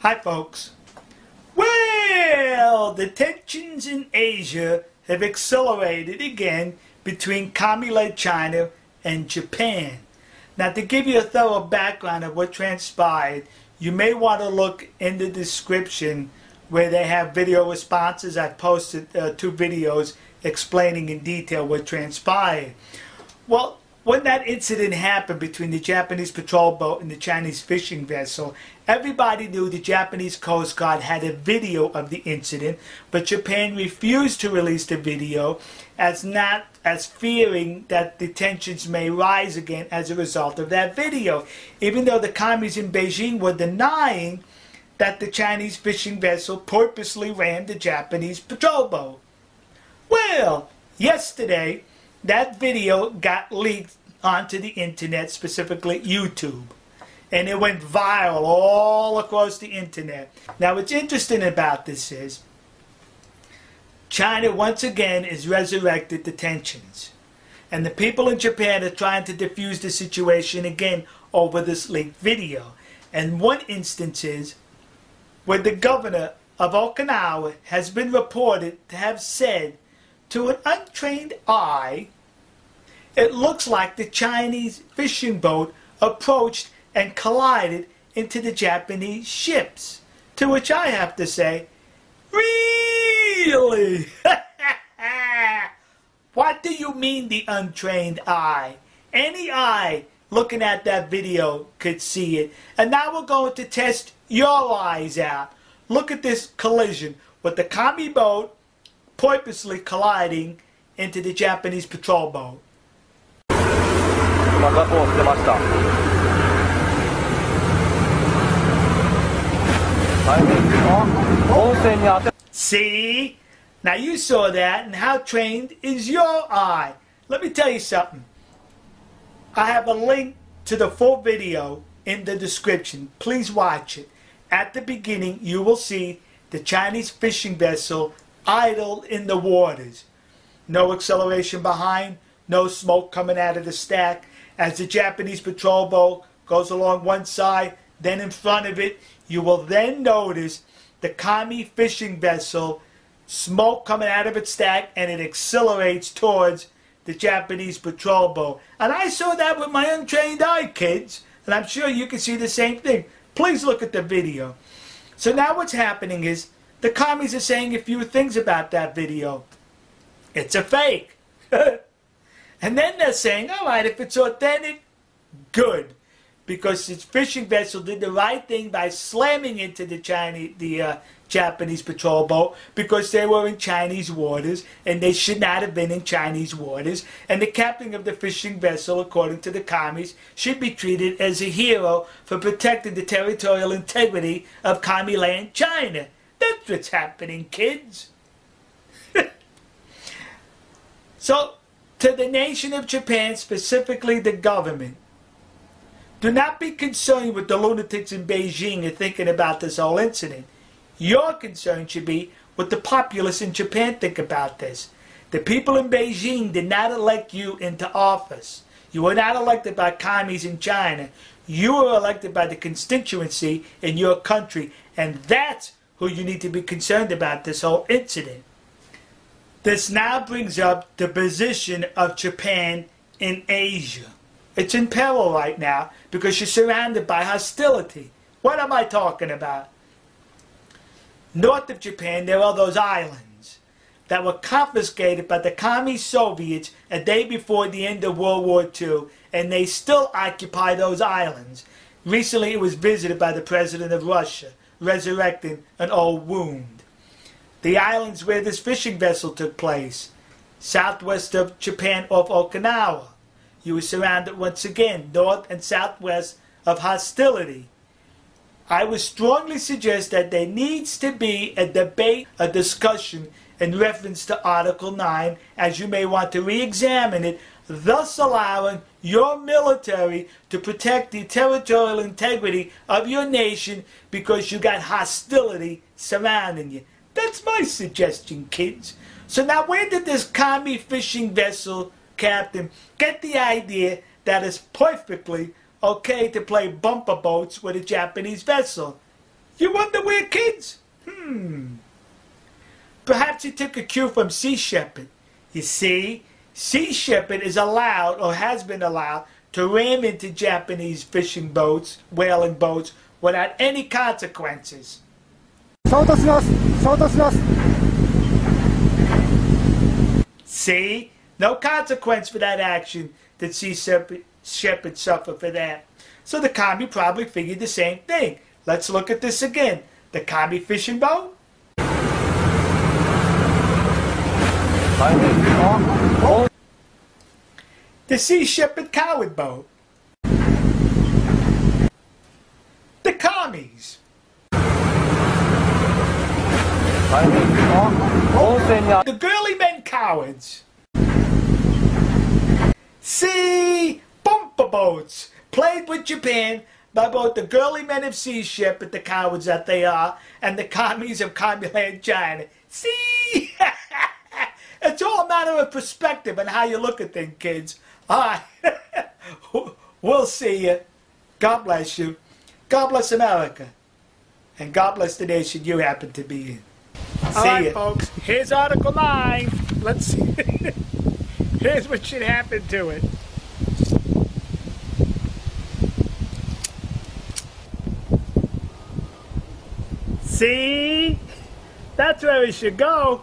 Hi folks. Well, the tensions in Asia have accelerated again between commie-led China and Japan. Now, to give you a thorough background of what transpired, you may want to look in the description where they have video responses. I've posted 2 videos explaining in detail what transpired. Well, when that incident happened between the Japanese patrol boat and the Chinese fishing vessel, everybody knew the Japanese Coast Guard had a video of the incident, but Japan refused to release the video as fearing that the tensions may rise again as a result of that video, even though the commies in Beijing were denying that the Chinese fishing vessel purposely rammed the Japanese patrol boat. Well, yesterday, that video got leaked onto the internet, specifically YouTube. And it went viral all across the internet. Now, what's interesting about this is China once again has resurrected the tensions. And the people in Japan are trying to defuse the situation again over this leaked video. And one instance is where the governor of Okinawa has been reported to have said to an untrained eye, it looks like the Chinese fishing boat approached and collided into the Japanese ships. To which I have to say, really? What do you mean the untrained eye? Any eye looking at that video could see it. And now we're going to test your eyes out. Look at this collision with the commie boat purposely colliding into the Japanese patrol boat. See? Now you saw that, and how trained is your eye? Let me tell you something. I have a link to the full video in the description. Please watch it. At the beginning, you will see the Chinese fishing vessel idled in the waters. No acceleration behind, no smoke coming out of the stack. As the Japanese patrol boat goes along one side, then in front of it, you will then notice the commie fishing vessel, smoke coming out of its stack, and it accelerates towards the Japanese patrol boat. And I saw that with my untrained eye, kids, and I'm sure you can see the same thing. Please look at the video. So now what's happening is the commies are saying a few things about that video. It's a fake. And then they're saying, all right, if it's authentic, good. Because this fishing vessel did the right thing by slamming into the Japanese patrol boat because they were in Chinese waters and they should not have been in Chinese waters. And the captain of the fishing vessel, according to the commies, should be treated as a hero for protecting the territorial integrity of commie land China. That's what's happening, kids. So, to the nation of Japan, specifically the government, do not be concerned with the lunatics in Beijing and thinking about this whole incident. Your concern should be what the populace in Japan think about this. The people in Beijing did not elect you into office. You were not elected by commies in China. You were elected by the constituency in your country. And that's who you need to be concerned about this whole incident. This now brings up the position of Japan in Asia. It's in peril right now because you're surrounded by hostility. What am I talking about? North of Japan, there are those islands that were confiscated by the commie Soviets a day before the end of World War II, and they still occupy those islands. Recently, it was visited by the President of Russia, resurrecting an old wound. The islands where this fishing vessel took place, southwest of Japan off Okinawa. You were surrounded once again, north and southwest of hostility. I would strongly suggest that there needs to be a debate, a discussion in reference to Article 9, as you may want to re-examine it, thus allowing your military to protect the territorial integrity of your nation because you got hostility surrounding you. That's my suggestion, kids. So now where did this commie fishing vessel captain get the idea that it's perfectly okay to play bumper boats with a Japanese vessel? You wonder where, kids? Perhaps he took a cue from Sea Shepherd. You see, Sea Shepherd is allowed, or has been allowed, to ram into Japanese fishing boats, whaling boats, without any consequences. See? No consequence for that action. Did Sea Shepherd suffer for that? So the commie probably figured the same thing. Let's look at this again. The commie fishing boat. The Sea Shepherd coward boat. The commies. The girly men cowards. See, bumper boats played with Japan by both the girly men of Sea Shepherd, the cowards that they are, and the commies of Commuland China. See? It's all a matter of perspective and how you look at things, kids. All right. We'll see you. God bless you. God bless America. And God bless the nation you happen to be in. All right, folks. Here's Article 9. Let's see. Here's what should happen to it. See? That's where we should go.